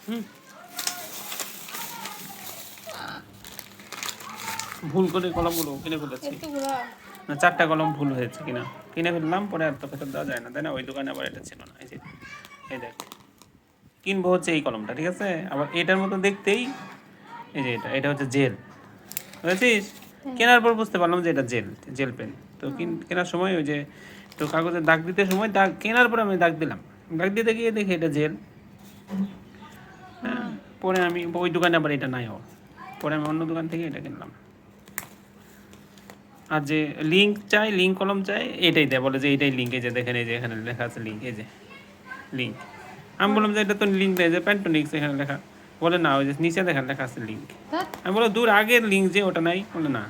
হুম, ভুল করে কলমগুলো কিনে ফেলেছি। না, 4টা কলম ভুল হয়েছে কিনা কিনে ফেললাম, পরে আর তো ফেরত দেওয়া যায় না, তাই না? ওই দোকানে আবার এটা ছিল না, এই যে এই দেখ, কিনবো হচ্ছে এই কলমটা, ঠিক আছে? আবার এটার মতো দেখতেই, এই যে এটা এটা হচ্ছে জেল, বুঝেছিস? কেনার পর বুঝতে পারলাম যে এটা জেল, জেল পেন। তো কেনার সময় ওই যে তো কাগজে দাগ দিতে সময় দাগ, কেনার পর আমি দাগ দিলাম, দাগ দিতে গিয়ে দেখি এটা জেল। হ্যাঁ, পরে আমি ওই দোকানে আবার এটা নাই, পরে আমি অন্য দোকান থেকে এটা কিনলাম। আর যে লিঙ্ক চাই, লিঙ্ক কলম চাই, এটাই দেয়, বলে যে এইটাই লিঙ্ক, এই যে দেখেন, এই যে এখানে লেখা আছে লিঙ্ক, এই যে লিঙ্ক। আমি বললাম যে এটা তো লিঙ্ক নেই, যে প্যান্টোনিক্স এখানে লেখা। বলে না, ওই যে নিচে দেখেন লেখা আছে লিঙ্ক। আমি বলো দূর আগের লিঙ্ক যে, ওটা নাই। বলে না।